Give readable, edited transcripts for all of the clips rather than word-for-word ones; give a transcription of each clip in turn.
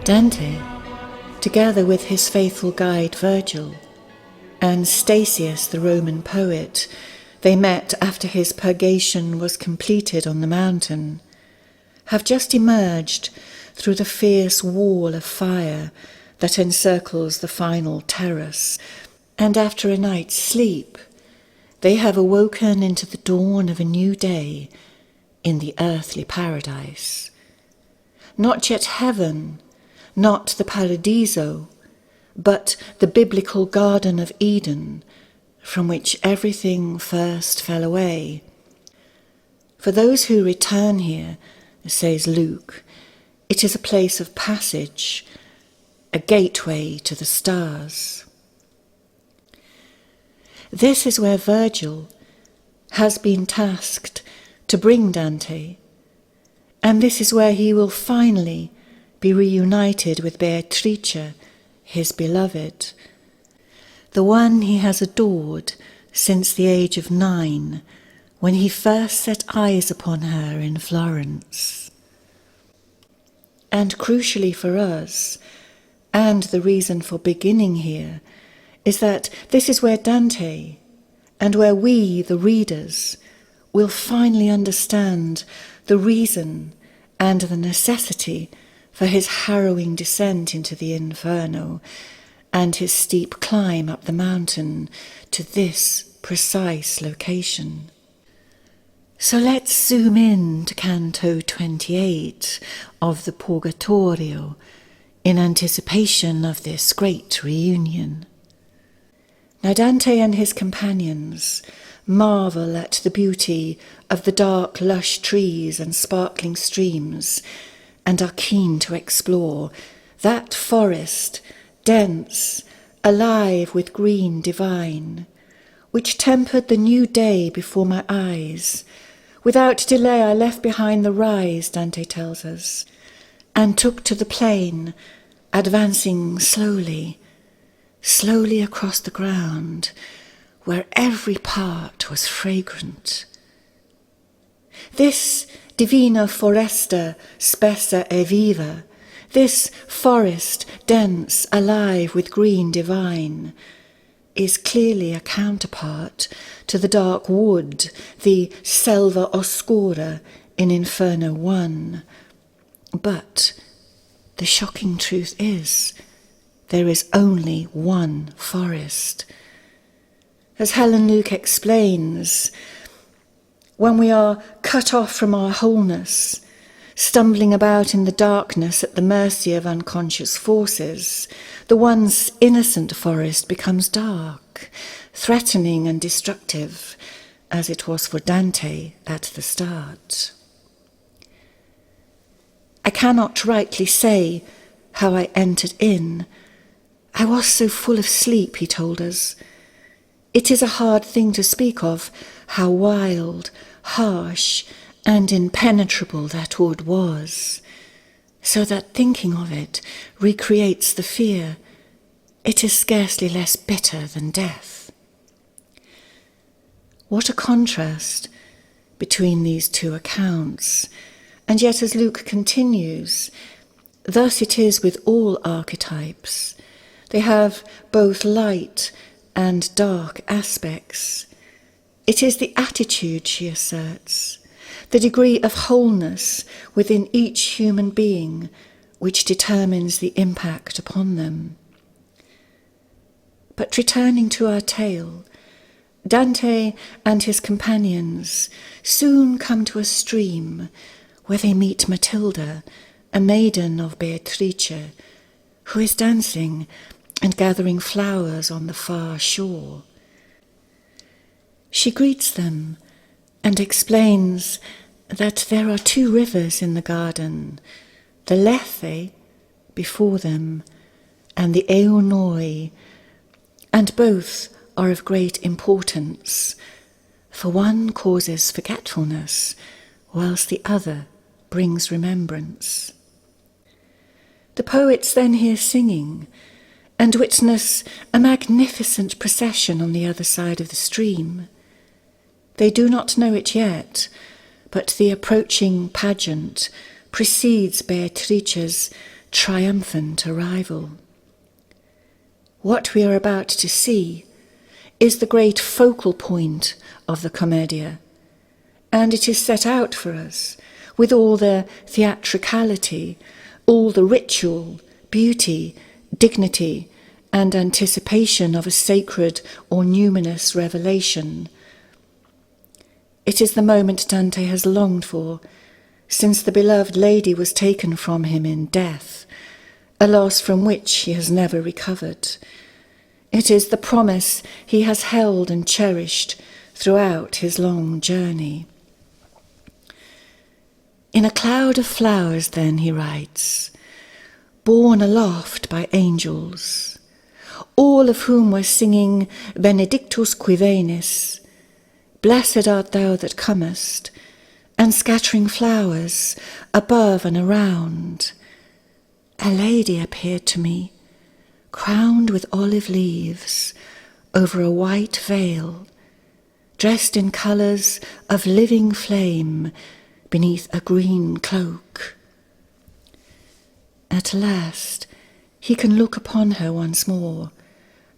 Dante, together with his faithful guide Virgil, and Statius the Roman poet, they met after his purgation was completed on the mountain, have just emerged through the fierce wall of fire that encircles the final terrace, and after a night's sleep, they have awoken into the dawn of a new day in the earthly paradise. Not yet heaven, not the sParadiso, but the biblical Garden of Eden, from which everything first fell away. For those who return here, says Luke, it is a place of passage, a gateway to the stars. This is where Virgil has been tasked to bring Dante, and this is where he will finally be reunited with Beatrice, his beloved, the one he has adored since the age of 9, when he first set eyes upon her in Florence. And crucially for us, and the reason for beginning here, is that this is where Dante, and where we, the readers, will finally understand the reason and the necessity for his harrowing descent into the inferno and his steep climb up the mountain to this precise location. So let's zoom in to Canto 28 of the Purgatorio in anticipation of this great reunion. Now Dante and his companions marvel at the beauty of the dark, lush trees and sparkling streams, and are keen to explore that forest, dense, alive with green divine, which tempered the new day before my eyes. Without delay I left behind the rise, Dante tells us, and took to the plain, advancing slowly, slowly across the ground, where every part was fragrant. This divina foresta spessa e viva, this forest dense, alive with green divine, is clearly a counterpart to the dark wood, the selva oscura in Inferno 1. But the shocking truth is, there is only one forest. As Helen Luke explains, when we are cut off from our wholeness, stumbling about in the darkness at the mercy of unconscious forces, the once innocent forest becomes dark, threatening and destructive, as it was for Dante at the start. I cannot rightly say how I entered in. I was so full of sleep, he told us. It is a hard thing to speak of, how wild, harsh, and impenetrable that wood was, so that thinking of it recreates the fear. It is scarcely less bitter than death. What a contrast between these two accounts, and yet as Luke continues, thus it is with all archetypes. They have both light and dark aspects. It is the attitude, she asserts, the degree of wholeness within each human being which determines the impact upon them. But returning to our tale, Dante and his companions soon come to a stream where they meet Matilda, a maiden of Beatrice, who is dancing and gathering flowers on the far shore. She greets them and explains that there are 2 rivers in the garden, the Lethe before them and the Eunoi, and both are of great importance, for one causes forgetfulness, whilst the other brings remembrance. The poets then hear singing, and witness a magnificent procession on the other side of the stream. They do not know it yet, but the approaching pageant precedes Beatrice's triumphant arrival. What we are about to see is the great focal point of the Commedia, and it is set out for us with all the theatricality, all the ritual, beauty, dignity, and anticipation of a sacred or numinous revelation. It is the moment Dante has longed for, since the beloved lady was taken from him in death, a loss from which he has never recovered. It is the promise he has held and cherished throughout his long journey. In a cloud of flowers, then, he writes, borne aloft by angels, all of whom were singing Benedictus qui venis, blessed art thou that comest, and scattering flowers above and around, a lady appeared to me, crowned with olive leaves over a white veil, dressed in colours of living flame beneath a green cloak. At last he can look upon her once more,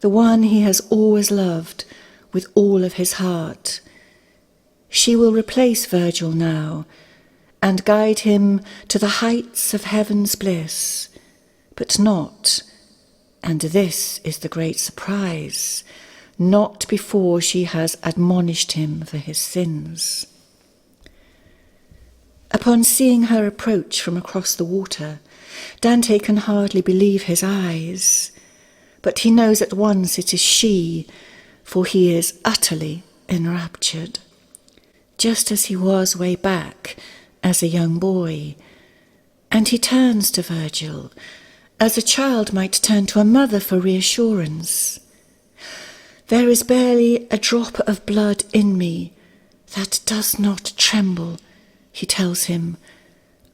the one he has always loved with all of his heart. She will replace Virgil now and guide him to the heights of heaven's bliss, but not, and this is the great surprise, not before she has admonished him for his sins. Upon seeing her approach from across the water, Dante can hardly believe his eyes, but he knows at once it is she, for he is utterly enraptured, just as he was way back as a young boy, and he turns to Virgil as a child might turn to a mother for reassurance. There is barely a drop of blood in me that does not tremble, he tells him.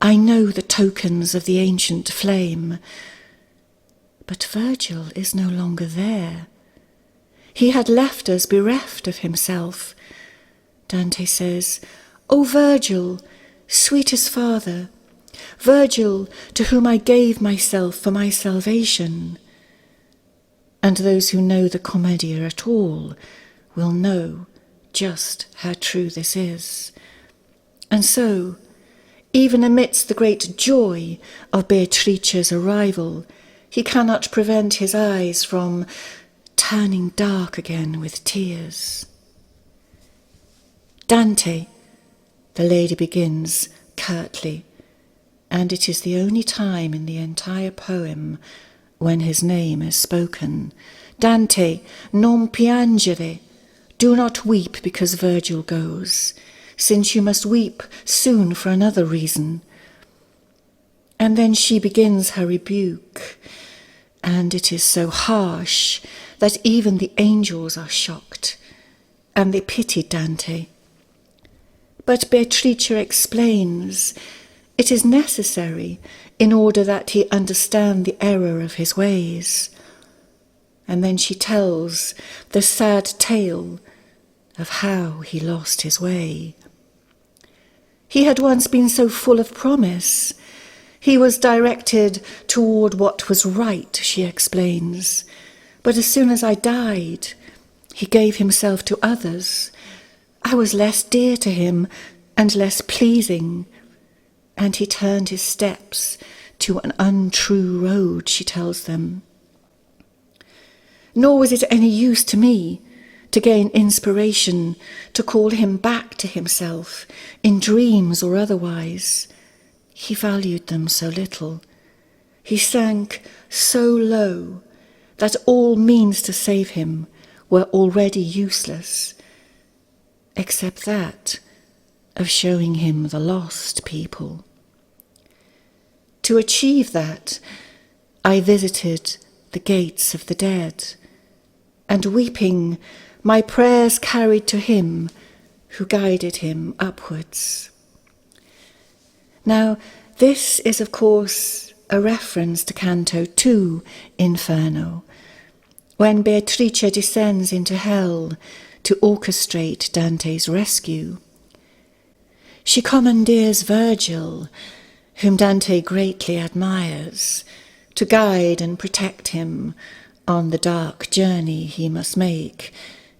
I know the tokens of the ancient flame. But Virgil is no longer there. He had left us bereft of himself. Dante says, O Virgil, sweetest father, Virgil, to whom I gave myself for my salvation. And those who know the Commedia at all will know just how true this is. And so, even amidst the great joy of Beatrice's arrival, he cannot prevent his eyes from turning dark again with tears. Dante, the lady begins curtly, and it is the only time in the entire poem when his name is spoken. Dante, non piangere, do not weep because Virgil goes, since you must weep soon for another reason. And then she begins her rebuke, and it is so harsh that even the angels are shocked, and they pity Dante. But Beatrice explains it is necessary in order that he understand the error of his ways. And then she tells the sad tale of how he lost his way. He had once been so full of promise. He was directed toward what was right, she explains. But as soon as I died, he gave himself to others. I was less dear to him and less pleasing, and he turned his steps to an untrue road, she tells them. Nor was it any use to me to gain inspiration, to call him back to himself, in dreams or otherwise. He valued them so little. He sank so low that all means to save him were already useless, except that of showing him the lost people. To achieve that, I visited the gates of the dead, and weeping, my prayers carried to him who guided him upwards. Now, this is, of course, a reference to Canto 2, Inferno, when Beatrice descends into hell to orchestrate Dante's rescue. She commandeers Virgil, whom Dante greatly admires, to guide and protect him on the dark journey he must make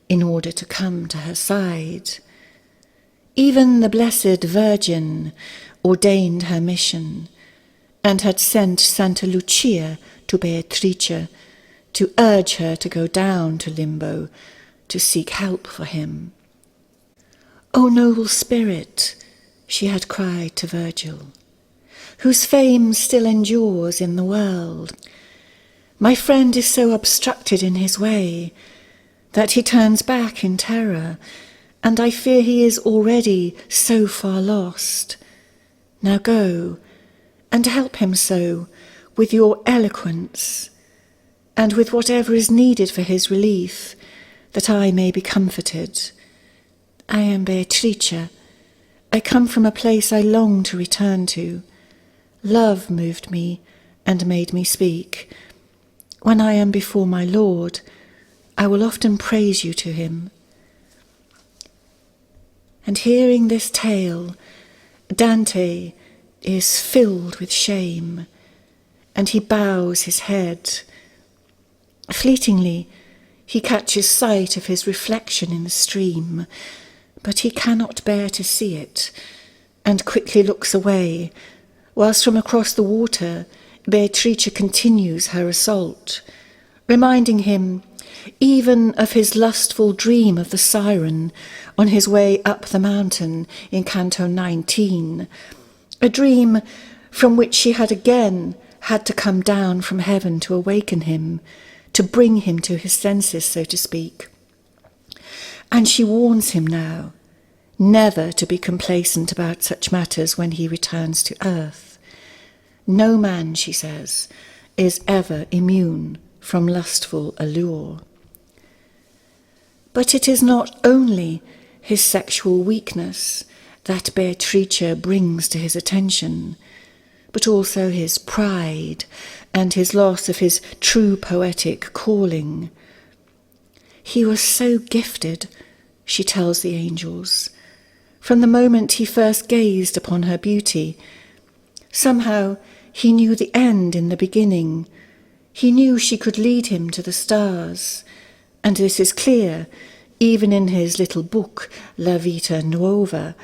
in order to come to her side. Even the Blessed Virgin ordained her mission and had sent Santa Lucia to Beatrice to urge her to go down to Limbo to seek help for him. "O noble spirit," she had cried to Virgil, "whose fame still endures in the world, my friend is so obstructed in his way that he turns back in terror, and I fear he is already so far lost. Now go and help him so with your eloquence, and with whatever is needed for his relief, that I may be comforted. I am Beatrice. I come from a place I long to return to. Love moved me and made me speak. When I am before my Lord, I will often praise you to him." And hearing this tale, Dante is filled with shame, and he bows his head. Fleetingly, he catches sight of his reflection in the stream, but he cannot bear to see it, and quickly looks away, whilst from across the water Beatrice continues her assault, reminding him even of his lustful dream of the siren on his way up the mountain in Canto 19, a dream from which she had again had to come down from heaven to awaken him, to bring him to his senses, so to speak. And she warns him now never to be complacent about such matters when he returns to earth. No man, she says, is ever immune from lustful allure. But it is not only his sexual weakness that Beatrice brings to his attention, but also his pride and his loss of his true poetic calling. He was so gifted, she tells the angels, from the moment he first gazed upon her beauty. Somehow he knew the end in the beginning. He knew she could lead him to the stars, and this is clear even in his little book, La Vita Nuova,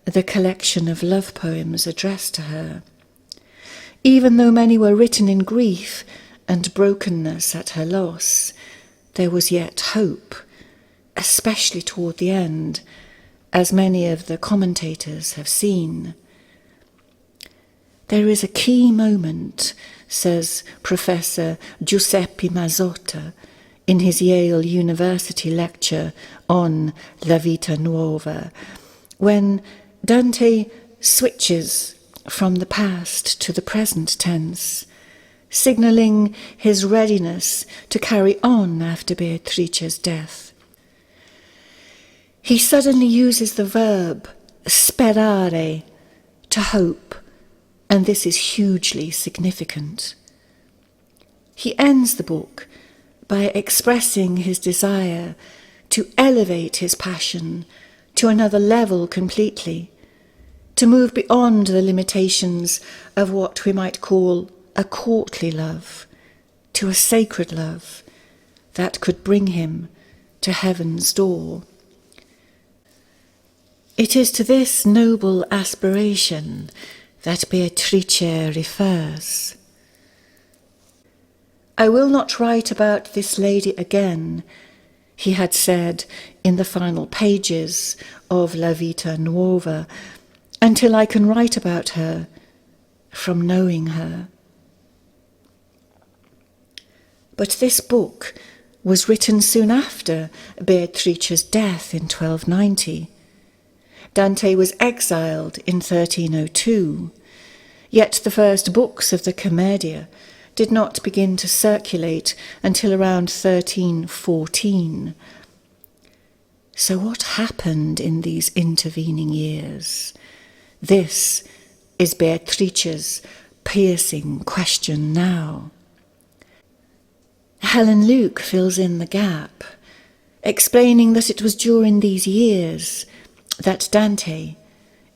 the collection of love poems addressed to her. Even though many were written in grief and brokenness at her loss, there was yet hope, especially toward the end, as many of the commentators have seen. There is a key moment, says Professor Giuseppe Mazzotta in his Yale University lecture on La Vita Nuova, when Dante switches from the past to the present tense, signalling his readiness to carry on after Beatrice's death. He suddenly uses the verb sperare, to hope, and this is hugely significant. He ends the book by expressing his desire to elevate his passion to another level completely, to move beyond the limitations of what we might call a courtly love, to a sacred love that could bring him to heaven's door. It is to this noble aspiration that Beatrice refers. "I will not write about this lady again," he had said in the final pages of La Vita Nuova, "until I can write about her from knowing her." But this book was written soon after Beatrice's death in 1290. Dante was exiled in 1302, yet the first books of the Commedia did not begin to circulate until around 1314. So what happened in these intervening years? This is Beatrice's piercing question now. Helen Luke fills in the gap, explaining that it was during these years that Dante,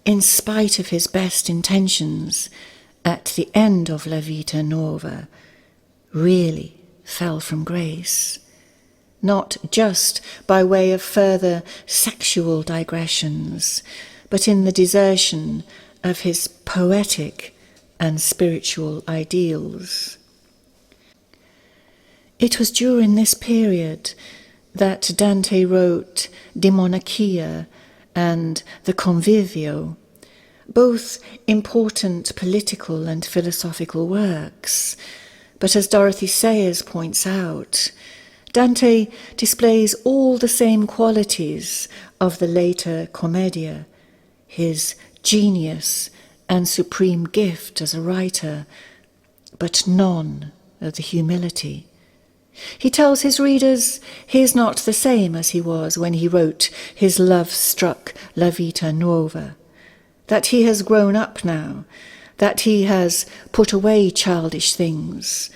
in spite of his best intentions at the end of La Vita Nuova, really fell from grace, not just by way of further sexual digressions, but in the desertion of his poetic and spiritual ideals. It was during this period that Dante wrote De Monarchia and the Convivio, both important political and philosophical works. But as Dorothy Sayers points out, Dante displays all the same qualities of the later Commedia, his genius and supreme gift as a writer, but none of the humility. He tells his readers he is not the same as he was when he wrote his love-struck La Vita Nuova, that he has grown up now, that he has put away childish things.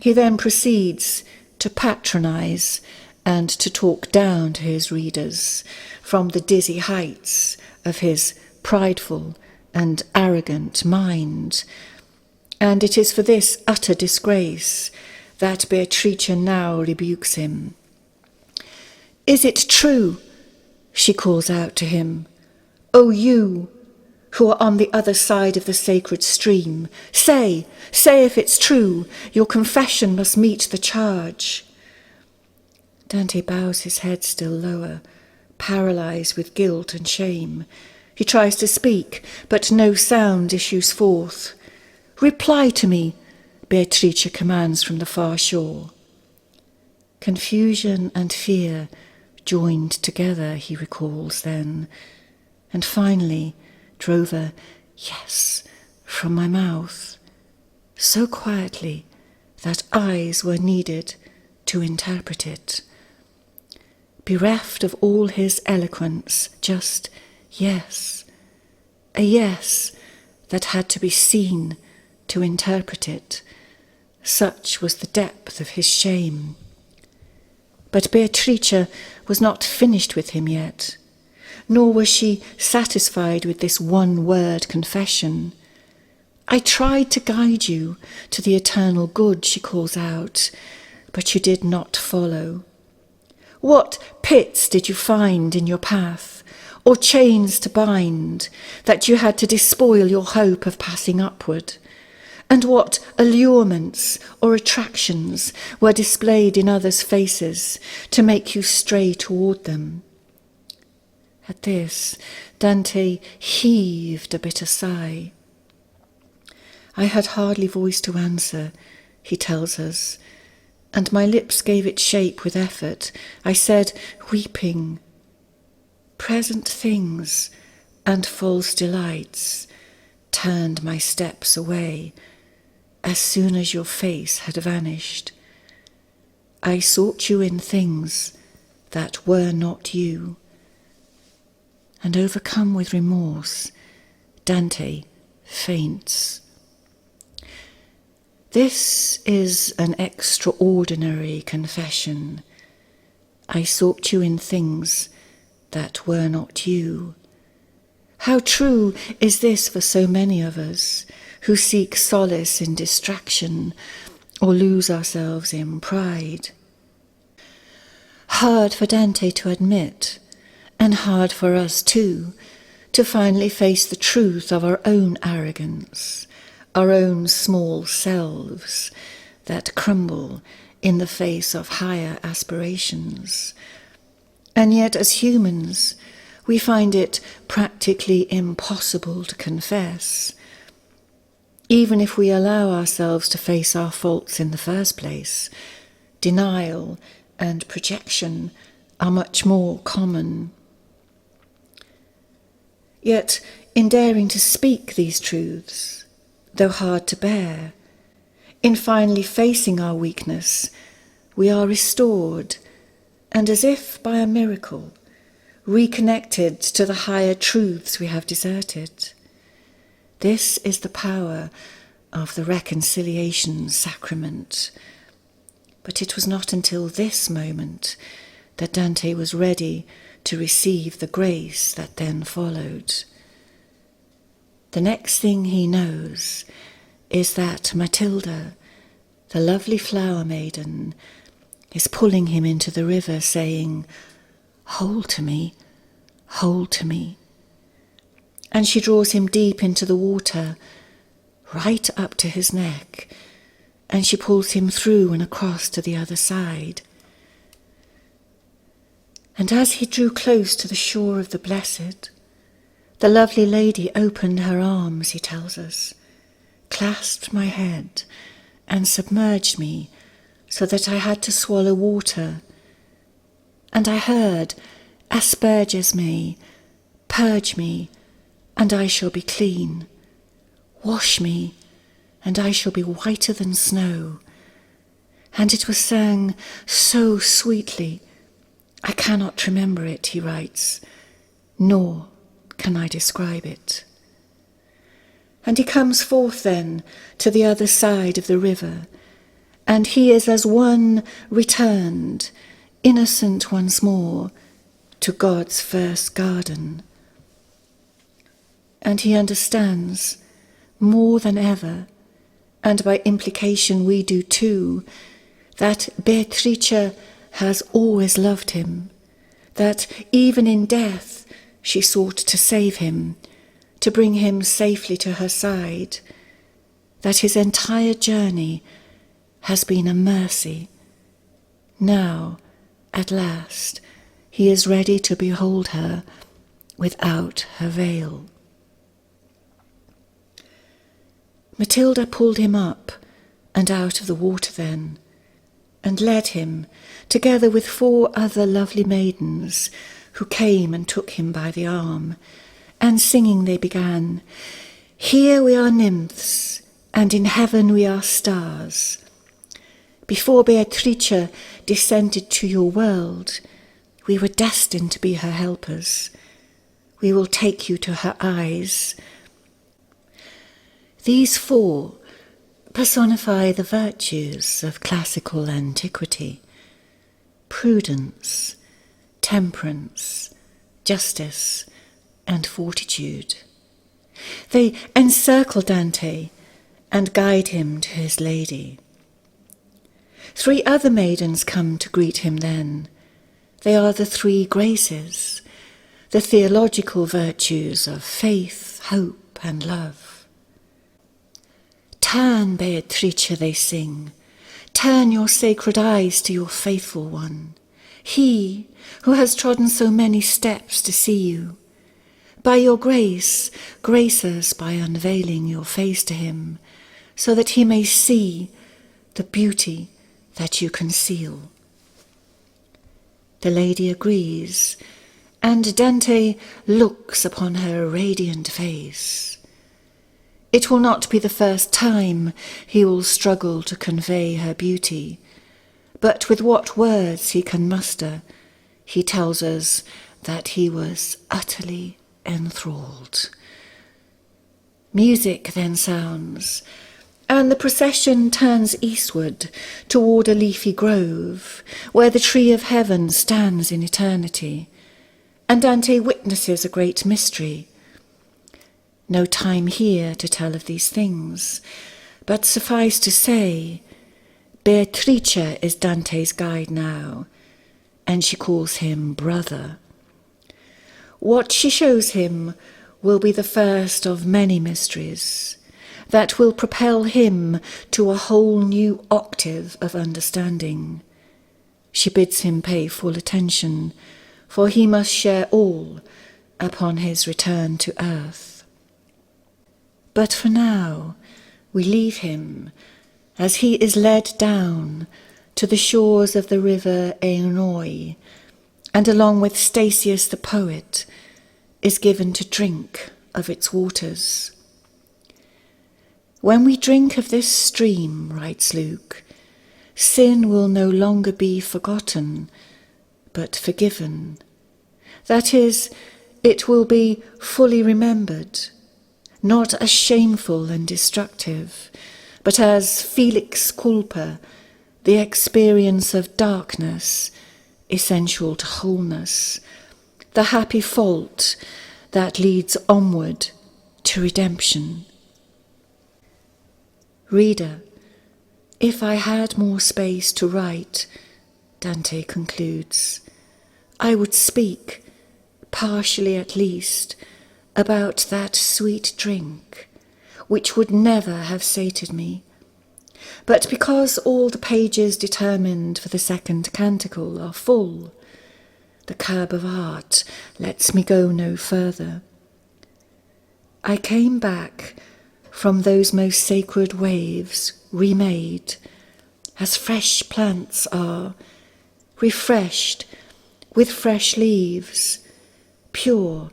He then proceeds to patronize and to talk down to his readers from the dizzy heights of his prideful and arrogant mind. And it is for this utter disgrace that Beatrice now rebukes him. "Is it true?" she calls out to him. "O you, who are on the other side of the sacred stream, say if it's true, your confession must meet the charge." Dante bows his head still lower, paralyzed with guilt and shame. He tries to speak, but no sound issues forth. "Reply to me," Beatrice commands from the far shore. Confusion and fear joined together, he recalls then, and finally drove a "yes" from my mouth, so quietly that eyes were needed to interpret it. Bereft of all his eloquence, just yes, a yes that had to be seen to interpret it. Such was the depth of his shame. But Beatrice was not finished with him yet, nor was she satisfied with this one-word confession. "I tried to guide you to the eternal good," she calls out, "but you did not follow. What pits did you find in your path, or chains to bind, that you had to despoil your hope of passing upward? And what allurements or attractions were displayed in others' faces to make you stray toward them?" At this, Dante heaved a bitter sigh. "I had hardly voice to answer," he tells us, "and my lips gave it shape with effort. I said, weeping, 'Present things and false delights turned my steps away as soon as your face had vanished. I sought you in things that were not you.'" And overcome with remorse, Dante faints. This is an extraordinary confession. I sought you in things that were not you. How true is this for so many of us who seek solace in distraction or lose ourselves in pride. Hard for Dante to admit, and hard for us too, to finally face the truth of our own arrogance, our own small selves that crumble in the face of higher aspirations. And yet, as humans, we find it practically impossible to confess, even if we allow ourselves to face our faults in the first place. Denial and projection are much more common. Yet, in daring to speak these truths, though hard to bear, in finally facing our weakness, we are restored, and as if by a miracle, reconnected to the higher truths we have deserted. This is the power of the reconciliation sacrament. But it was not until this moment that Dante was ready to receive the grace that then followed. The next thing he knows is that Matilda, the lovely flower maiden, is pulling him into the river, saying, "Hold to me, hold to me." And she draws him deep into the water, right up to his neck, and she pulls him through and across to the other side. And as he drew close to the shore of the blessed, the lovely lady opened her arms, he tells us, clasped my head and submerged me so that I had to swallow water. And I heard, "Asperges me, purge me, and I shall be clean. Wash me, and I shall be whiter than snow." And it was sang so sweetly, I cannot remember it, he writes, nor can I describe it. And he comes forth then to the other side of the river, and he is as one returned, innocent once more, to God's first garden. And he understands more than ever, and by implication we do too, that Beatrice has always loved him, that even in death she sought to save him, to bring him safely to her side, that his entire journey has been a mercy. Now, at last, he is ready to behold her without her veil. Matilda pulled him up and out of the water then, and led him, together with 4 other lovely maidens, who came and took him by the arm, and singing they began, "Here we are nymphs, and in heaven we are stars. Before Beatrice descended to your world, we were destined to be her helpers. We will take you to her eyes." These 4 personify the virtues of classical antiquity: prudence, temperance, justice, and fortitude. They encircle Dante and guide him to his lady. 3 other maidens come to greet him then. They are the 3 graces, the theological virtues of faith, hope, and love. "Turn, Beatrice," they sing, "turn your sacred eyes to your faithful one, he who has trodden so many steps to see you. By your grace, grace us by unveiling your face to him, so that he may see the beauty that you conceal." The lady agrees, and Dante looks upon her radiant face. It will not be the first time he will struggle to convey her beauty, but with what words he can muster, he tells us that he was utterly enthralled. Music then sounds, and the procession turns eastward toward a leafy grove, where the tree of heaven stands in eternity, and Dante witnesses a great mystery. No time here to tell of these things, but suffice to say, Beatrice is Dante's guide now, and she calls him brother. What she shows him will be the first of many mysteries that will propel him to a whole new octave of understanding. She bids him pay full attention, for he must share all upon his return to earth. But for now, we leave him as he is led down to the shores of the river Aenoi, and along with Statius the poet, is given to drink of its waters. "When we drink of this stream," writes Luke, "sin will no longer be forgotten, but forgiven. That is, it will be fully remembered, not as shameful and destructive, but as felix culpa, the experience of darkness, essential to wholeness, the happy fault that leads onward to redemption. Reader, if I had more space to write, Dante concludes, I would speak, partially at least, about that sweet drink, which would never have sated me. But because all the pages determined for the second canticle are full, the curb of art lets me go no further. I came back from those most sacred waves remade, as fresh plants are, refreshed with fresh leaves, pure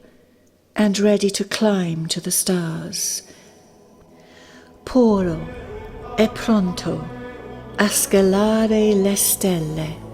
and ready to climb to the stars. Puro e pronto a scalare le stelle.